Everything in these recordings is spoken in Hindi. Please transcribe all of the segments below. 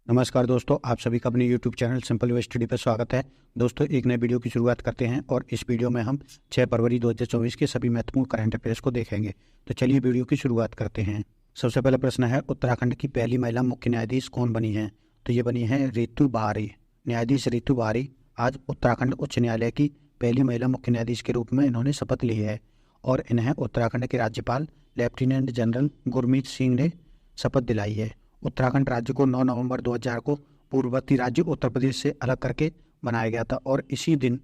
नमस्कार दोस्तों, आप सभी का अपने YouTube channel simple way study पर स्वागत है। दोस्तों, एक नए वीडियो की शुरुआत करते हैं और इस वीडियो में हम 6 फरवरी 2024 के सभी महत्वपूर्ण करंट अफेयर्स को देखेंगे। तो चलिए वीडियो की शुरुआत करते हैं। सबसे पहला प्रश्न है, उत्तराखंड की पहली महिला मुख्य न्यायाधीश कौन बनी है? तो ये बनी है रितु बारी। न्यायाधीश रितु बारी आज उत्तराखंड उच्च न्यायालय की पहली महिला मुख्य न्यायाधीश के रूप में इन्होंने शपथ ली है और इन्हें उत्तराखंड के राज्यपाल लेफ्टिनेंट जनरल गुरमीत सिंह ने शपथ दिलाई है। उत्तराखंड राज्य को 9 नवंबर 2000 को पूर्ववर्ती राज्य उत्तर प्रदेश से अलग करके बनाया गया था और इसी दिन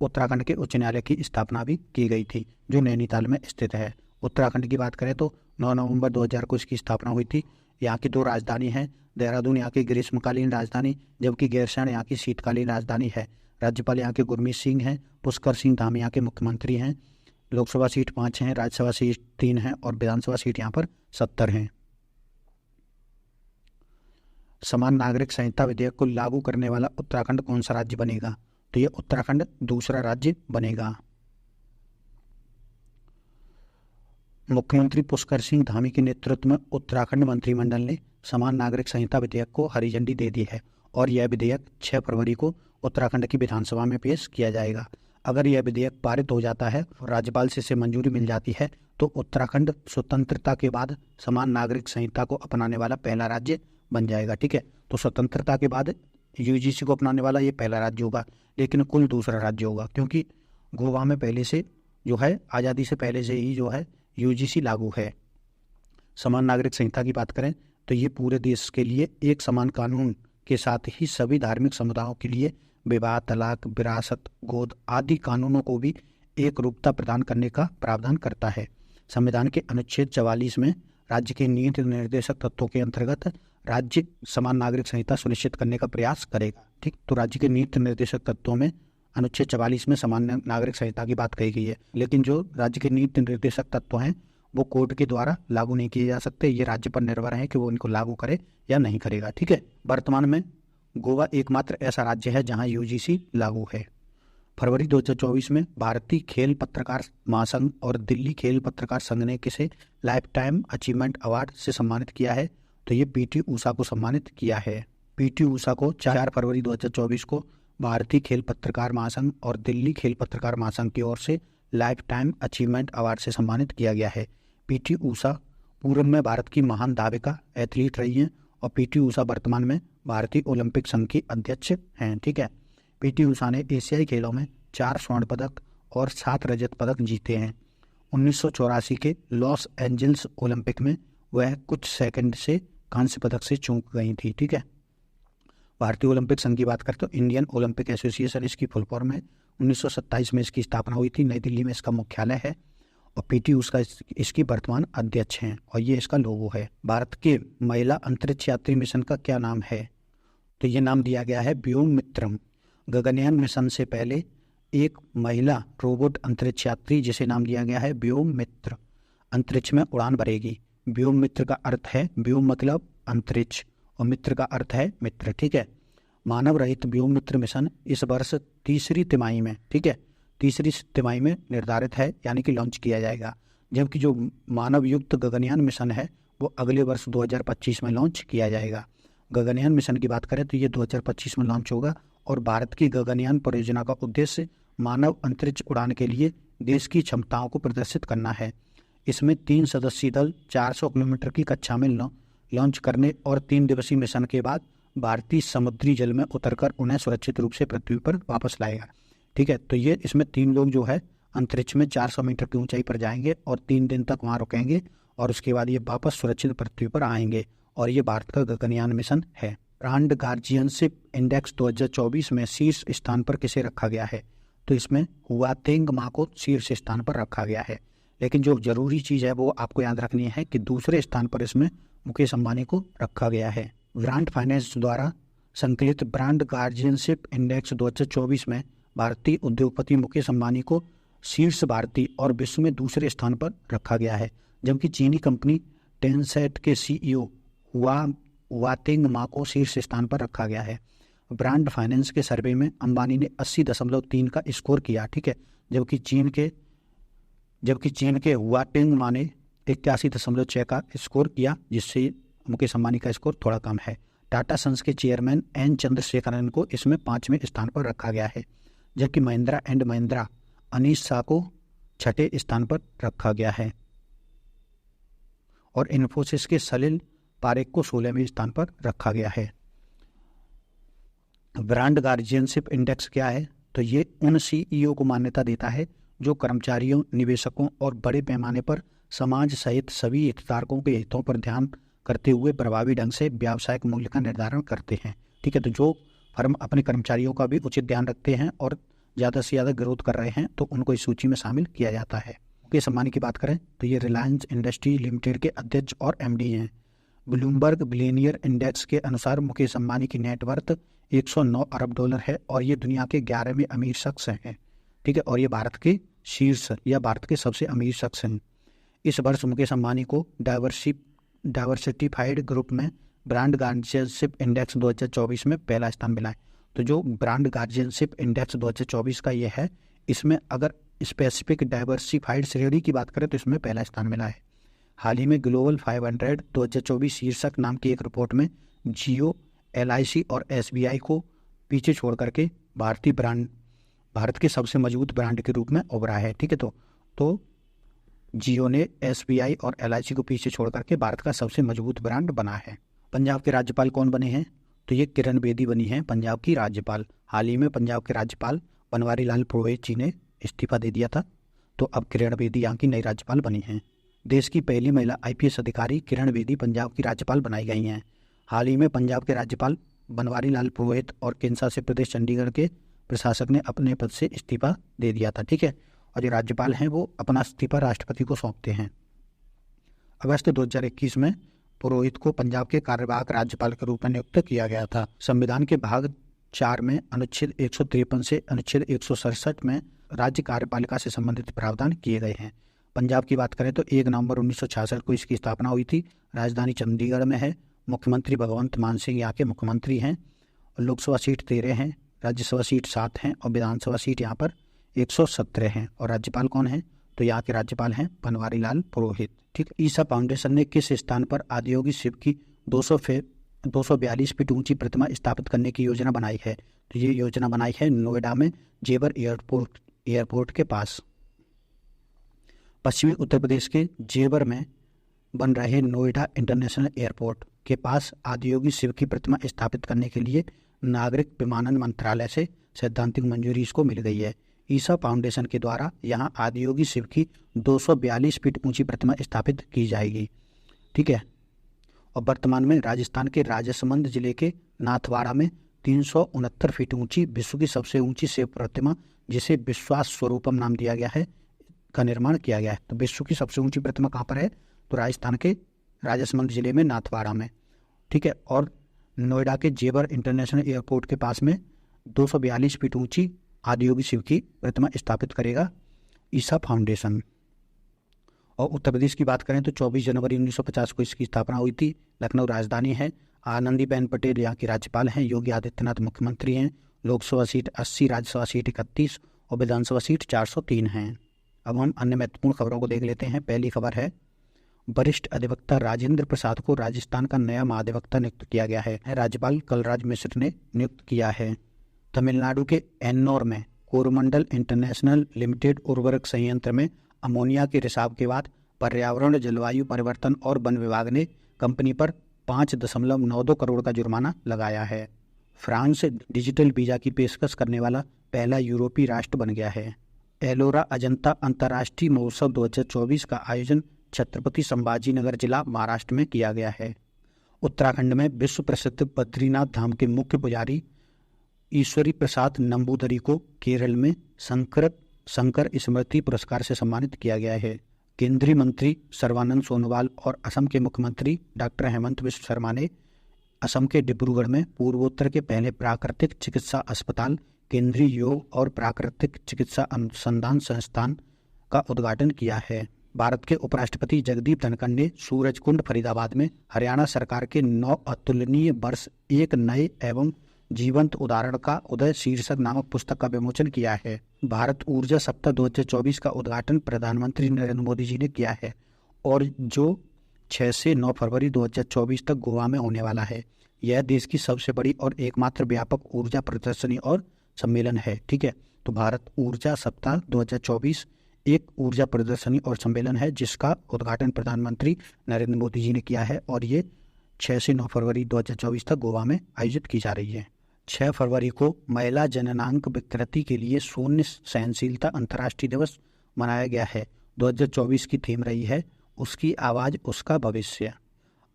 उत्तराखंड के उच्च न्यायालय की स्थापना भी की गई थी, जो नैनीताल में स्थित है। उत्तराखंड की बात करें तो 9 नवंबर 2000 को इसकी स्थापना हुई थी। यहाँ की दो राजधानी हैं, देहरादून यहाँ की ग्रीष्मकालीन राजधानी, जबकि गैरसैंण यहाँ की शीतकालीन राजधानी है। राज्यपाल यहाँ के गुरमीत सिंह हैं। पुष्कर सिंह धामी यहाँ के मुख्यमंत्री हैं। लोकसभा सीट 5 हैं, राज्यसभा सीट 3 हैं और विधानसभा सीट यहाँ पर 70 हैं। समान नागरिक संहिता विधेयक को लागू करने वाला उत्तराखंड कौन सा राज्य बनेगा? तो ये उत्तराखंड दूसरा राज्य बनेगा। मुख्यमंत्री पुष्कर सिंह धामी के नेतृत्व में उत्तराखंड मंत्रिमंडल ने समान नागरिक संहिता विधेयक को हरी झंडी दे दी है और यह विधेयक 6 फरवरी को उत्तराखंड की विधानसभा में पेश किया जाएगा। अगर यह विधेयक पारित हो जाता है और राज्यपाल से इसे मंजूरी मिल जाती है तो उत्तराखंड स्वतंत्रता के बाद समान नागरिक संहिता को अपनाने वाला पहला राज्य बन जाएगा। ठीक है, तो स्वतंत्रता के बाद यूजीसी को अपनाने वाला ये पहला राज्य होगा, लेकिन कुल दूसरा राज्य होगा, क्योंकि गोवा में पहले से जो है आज़ादी से पहले से ही जो है यूजीसी लागू है। समान नागरिक संहिता की बात करें तो ये पूरे देश के लिए एक समान कानून के साथ ही सभी धार्मिक समुदायों के लिए विवाह, तलाक, विरासत, गोद आदि कानूनों को भी एक रूपता प्रदान करने का प्रावधान करता है। संविधान के अनुच्छेद 44 में राज्य के नीति निर्देशक तत्वों के अंतर्गत राज्य समान नागरिक संहिता सुनिश्चित करने का प्रयास करेगा। ठीक, तो राज्य के नीति निर्देशक तत्वों में अनुच्छेद 44 में समान नागरिक संहिता की बात कही गई है, लेकिन जो राज्य के नीति निर्देशक तत्व हैं वो कोर्ट के द्वारा लागू नहीं किए जा सकते। ये राज्य पर निर्भर है कि वो इनको लागू करे या नहीं करेगा। ठीक है, वर्तमान में गोवा एकमात्र ऐसा राज्य है जहां यूजीसी लागू है। फरवरी 2024 में भारतीय खेल पत्रकार महासंघ और दिल्ली खेल पत्रकार संघ ने किसे लाइफ टाइम अचीवमेंट अवार्ड से सम्मानित किया है? तो ये पीटी ऊषा को सम्मानित किया है। पीटी ऊषा को 4 फरवरी 2024 को भारतीय खेल पत्रकार महासंघ और दिल्ली खेल पत्रकार महासंघ की ओर से लाइफ टाइम अचीवमेंट अवार्ड से सम्मानित किया गया है। पीटी ऊषा पूर्व में भारत की महान धाविका एथलीट रही हैं और पीटी ऊषा वर्तमान में भारतीय ओलंपिक संघ की अध्यक्ष हैं। ठीक है, पीटी ऊषा ने एशियाई खेलों में 4 स्वर्ण पदक और 7 रजत पदक जीते हैं। 1984 के लॉस एंजल्स ओलंपिक में वह कुछ सेकंड से कांस्य पदक से चूक गई थी। ठीक है, भारतीय ओलंपिक संघ की बात करें तो इंडियन ओलंपिक एसोसिएशन इसकी फुल फॉर्म है। 1927 में इसकी स्थापना हुई थी, नई दिल्ली में इसका मुख्यालय है और पीटी ऊषा इसकी वर्तमान अध्यक्ष हैं और ये इसका लोगो है। भारत के महिला अंतरिक्ष यात्री मिशन का क्या नाम है? तो ये नाम दिया गया है व्योम मित्रम। गगनयान मिशन से पहले एक महिला रोबोट अंतरिक्ष यात्री जिसे नाम दिया गया है व्योम मित्र अंतरिक्ष में उड़ान भरेगी। व्योम मित्र का अर्थ है, व्योम मतलब अंतरिक्ष और मित्र का अर्थ है मित्र। ठीक है, मानव रहित व्योम मित्र मिशन इस वर्ष तीसरी तिमाही में, ठीक है, तीसरी तिमाही में निर्धारित है, यानी कि लॉन्च किया जाएगा, जबकि जो मानव युक्त गगनयान मिशन है वो अगले वर्ष 2025 में लॉन्च किया जाएगा। गगनयान मिशन की बात करें तो ये 2025 में लॉन्च होगा और भारत की गगनयान परियोजना का उद्देश्य मानव अंतरिक्ष उड़ान के लिए देश की क्षमताओं को प्रदर्शित करना है। इसमें 3 सदस्यीय दल 400 किलोमीटर की कक्षा में लॉन्च करने और 3 दिवसीय मिशन के बाद भारतीय समुद्री जल में उतरकर उन्हें सुरक्षित रूप से पृथ्वी पर वापस लाएगा। ठीक है, तो ये इसमें 3 लोग जो है अंतरिक्ष में 400 मीटर की ऊंचाई पर जाएंगे और 3 दिन तक वहाँ रुकेंगे और उसके बाद ये वापस सुरक्षित पृथ्वी पर आएंगे और ये भारत का गगनयान मिशन है। ब्रांड गार्जियनशिप इंडेक्स 2024 में शीर्ष स्थान पर किसे रखा गया है? तो इसमें हुआतेंग मा को शीर्ष स्थान पर रखा गया है, लेकिन जो जरूरी चीज़ है वो आपको याद रखनी है कि दूसरे स्थान पर इसमें मुकेश अंबानी को रखा गया है। ब्रांड फाइनेंस द्वारा संकलित ब्रांड गार्जियनशिप इंडेक्स 2024 में भारतीय उद्योगपति मुकेश अंबानी को शीर्ष भारतीय और विश्व में दूसरे स्थान पर रखा गया है, जबकि चीनी कंपनी टेंसेंट के सीईओ हुआतेंग मा को शीर्ष स्थान पर रखा गया है। ब्रांड फाइनेंस के सर्वे में अंबानी ने 80.3 का स्कोर किया। ठीक है, जबकि चीन के हुआटेंग मा ने 81.6 का स्कोर किया, जिससे मुकेश अंबानी का स्कोर थोड़ा कम है। टाटा सन्स के चेयरमैन एन चंद्रशेखरन को इसमें 5वें स्थान पर रखा गया है, जबकि महिंद्रा एंड महिंद्रा अनीश शाह को 6ठे स्थान पर रखा गया है और इन्फोसिस के सलिल पारेख को 16वें स्थान पर रखा गया है। ब्रांड गार्जियनशिप इंडेक्स क्या है? तो ये उन सीईओ को मान्यता देता है जो कर्मचारियों, निवेशकों और बड़े पैमाने पर समाज सहित सभी हितधारकों के हितों पर ध्यान करते हुए प्रभावी ढंग से व्यावसायिक मूल्य का निर्धारण करते हैं। ठीक है, तो जो फर्म अपने कर्मचारियों का भी उचित ध्यान रखते हैं और ज़्यादा से ज़्यादा ग्रोथ कर रहे हैं तो उनको इस सूची में शामिल किया जाता है। मुकेश अंबानी की बात करें तो ये रिलायंस इंडस्ट्री लिमिटेड के अध्यक्ष और एमडी हैं। ब्लूमबर्ग बिलियनियर इंडेक्स के अनुसार मुकेश अंबानी की नेटवर्थ 109 अरब डॉलर है और ये दुनिया के 11वें अमीर शख्स हैं। ठीक है, और ये भारत के शीर्ष या भारत के सबसे अमीर शख्स हैं। इस वर्ष मुकेश अंबानी को डाइवर्सिफाइड ग्रुप में ब्रांड गार्जियनशिप इंडेक्स 2024 में पहला स्थान मिला है। तो जो ब्रांड गार्जियनशिप इंडेक्स 2024 का ये है, इसमें अगर स्पेसिफिक डाइवर्सिफाइड श्रेणी की बात करें तो इसमें पहला स्थान मिला है। हाल ही में ग्लोबल 500 2024 शीर्षक नाम की एक रिपोर्ट में जियो, LIC और SBI को पीछे छोड़ करके भारत के सबसे मजबूत ब्रांड के रूप में उभरा है। ठीक है, तो जियो ने SBI और LIC को पीछे छोड़ करके भारत का सबसे मजबूत ब्रांड बना है। पंजाब के राज्यपाल कौन बने हैं? तो ये किरण बेदी बनी है पंजाब की राज्यपाल। हाल ही में पंजाब के राज्यपाल बनवारी लाल पुरोहित जी ने इस्तीफा दे दिया था, तो अब किरण बेदी यहाँ की नई राज्यपाल बनी हैं। देश की पहली महिला IPS अधिकारी किरण बेदी पंजाब की राज्यपाल बनाई गई हैं। हाल ही में पंजाब के राज्यपाल बनवारी लाल पुरोहित और केंद्र शासित प्रदेश चंडीगढ़ के प्रशासक ने अपने पद से इस्तीफा दे दिया था। ठीक है, और जो राज्यपाल हैं वो अपना इस्तीफा राष्ट्रपति को सौंपते हैं। अगस्त 2021 में पुरोहित को पंजाब के कार्यवाहक राज्यपाल के रूप में नियुक्त किया गया था। संविधान के भाग 4 में अनुच्छेद 153 से अनुच्छेद 167 में राज्य कार्यपालिका से संबंधित प्रावधान किए गए हैं। पंजाब की बात करें तो 1 नवंबर 1966 को इसकी स्थापना हुई थी। राजधानी चंडीगढ़ में है। मुख्यमंत्री भगवंत मान सिंह यहाँ के मुख्यमंत्री हैं। लोकसभा सीट 13 हैं, राज्यसभा सीट 7 हैं और विधानसभा सीट यहाँ पर 117 हैं। और राज्यपाल कौन है? तो यहाँ के राज्यपाल हैं बनवारी लाल पुरोहित। ठीक, ईसा फाउंडेशन ने किस स्थान पर आदियोगी शिव की 242 फीट ऊंची प्रतिमा स्थापित करने की योजना बनाई है? तो ये योजना बनाई है नोएडा में जेवर एयरपोर्ट के पास। पश्चिमी उत्तर प्रदेश के जेवर में बन रहे नोएडा इंटरनेशनल एयरपोर्ट के पास आदियोगी शिव की प्रतिमा स्थापित करने के लिए नागरिक विमानन मंत्रालय से सैद्धांतिक मंजूरी इसको मिल गई है। ईसा फाउंडेशन के द्वारा यहां आदियोगी शिव की 242 फीट ऊंची प्रतिमा स्थापित की जाएगी। ठीक है, और वर्तमान में राजस्थान के राजसमंद जिले के नाथवाड़ा में 369 फीट ऊंची विश्व की सबसे ऊंची शिव प्रतिमा, जिसे विश्वास स्वरूपम नाम दिया गया है, का निर्माण किया गया है। तो विश्व की सबसे ऊंची प्रतिमा कहाँ पर है? तो राजस्थान के राजसमंद जिले में नाथवाड़ा में। ठीक है, और नोएडा के जेवर इंटरनेशनल एयरपोर्ट के पास में 242 फीट ऊंची आदियोगी शिव की प्रतिमा स्थापित करेगा ईसा फाउंडेशन। और उत्तर प्रदेश की बात करें तो 24 जनवरी 1950 को इसकी स्थापना हुई थी। लखनऊ राजधानी है। आनंदीबेन पटेल यहाँ की राज्यपाल हैं। योगी आदित्यनाथ मुख्यमंत्री हैं। लोकसभा सीट 80, राज्यसभा सीट 31 और विधानसभा सीट 403 हैं। अब हम अन्य महत्वपूर्ण खबरों को देख लेते हैं। पहली खबर है, वरिष्ठ अधिवक्ता राजेंद्र प्रसाद को राजस्थान का नया महाधिवक्ता नियुक्त किया गया है। राज्यपाल कलराज मिश्र ने नियुक्त किया है। तमिलनाडु के एन्नोर में कोरोमंडल इंटरनेशनल लिमिटेड उर्वरक संयंत्र में अमोनिया के रिसाव के बाद पर्यावरण, जलवायु परिवर्तन और वन विभाग ने कंपनी पर 5.92 करोड़ का जुर्माना लगाया है। फ्रांस डिजिटल वीजा की पेशकश करने वाला पहला यूरोपीय राष्ट्र बन गया है। एलोरा अजंता अंतर्राष्ट्रीय महोत्सव 2024 का आयोजन छत्रपति संभाजीनगर जिला महाराष्ट्र में किया गया है। उत्तराखंड में विश्व प्रसिद्ध बद्रीनाथ धाम के मुख्य पुजारी ईश्वरी प्रसाद नंबूदरी को केरल में शंकर स्मृति पुरस्कार से सम्मानित किया गया है। केंद्रीय मंत्री सर्बानंद सोनोवाल और असम के मुख्यमंत्री डॉक्टर हेमंत बिश्व शर्मा ने असम के डिब्रूगढ़ में पूर्वोत्तर के पहले प्राकृतिक चिकित्सा अस्पताल, केंद्रीय योग और प्राकृतिक चिकित्सा अनुसंधान संस्थान का उद्घाटन किया है। भारत के उपराष्ट्रपति जगदीप धनखड़ ने सूरजकुंड फरीदाबाद में हरियाणा सरकार के 9 अतुलनीय वर्ष एक नए एवं जीवंत उदाहरण का उदय शीर्षक नामक पुस्तक का विमोचन किया है। भारत ऊर्जा सप्ताह 2024 का उद्घाटन प्रधानमंत्री नरेंद्र मोदी जी ने किया है और जो 6 से 9 फरवरी 2024 तक गोवा में होने वाला है। यह देश की सबसे बड़ी और एकमात्र व्यापक ऊर्जा प्रदर्शनी और सम्मेलन है। ठीक है, तो भारत ऊर्जा सप्ताह 2024 एक ऊर्जा प्रदर्शनी और सम्मेलन है जिसका उद्घाटन प्रधानमंत्री नरेंद्र मोदी जी ने किया है और ये 6 से 9 फरवरी 2024 तक गोवा में आयोजित की जा रही है। 6 फरवरी को महिला जननांग विकृति के लिए शून्य सहनशीलता अंतर्राष्ट्रीय दिवस मनाया गया है। 2024 की थीम रही है उसकी आवाज़ उसका भविष्य।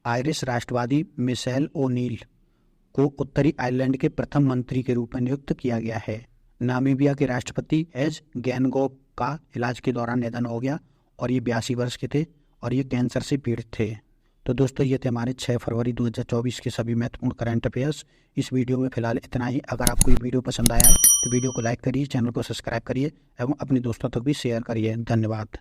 आयरिश राष्ट्रवादी मिशेल ओनील को उत्तरी आयरलैंड के प्रथम मंत्री के रूप में नियुक्त किया गया है। नामीबिया के राष्ट्रपति एज गैनगोब का इलाज के दौरान निधन हो गया और ये 82 वर्ष के थे और ये कैंसर से पीड़ित थे। तो दोस्तों ये थे हमारे 6 फरवरी 2024 के सभी महत्वपूर्ण करंट अफेयर्स। इस वीडियो में फिलहाल इतना ही। अगर आपको ये वीडियो पसंद आया तो वीडियो को लाइक करिए, चैनल को सब्सक्राइब करिए एवं अपने दोस्तों तक भी शेयर करिए। धन्यवाद।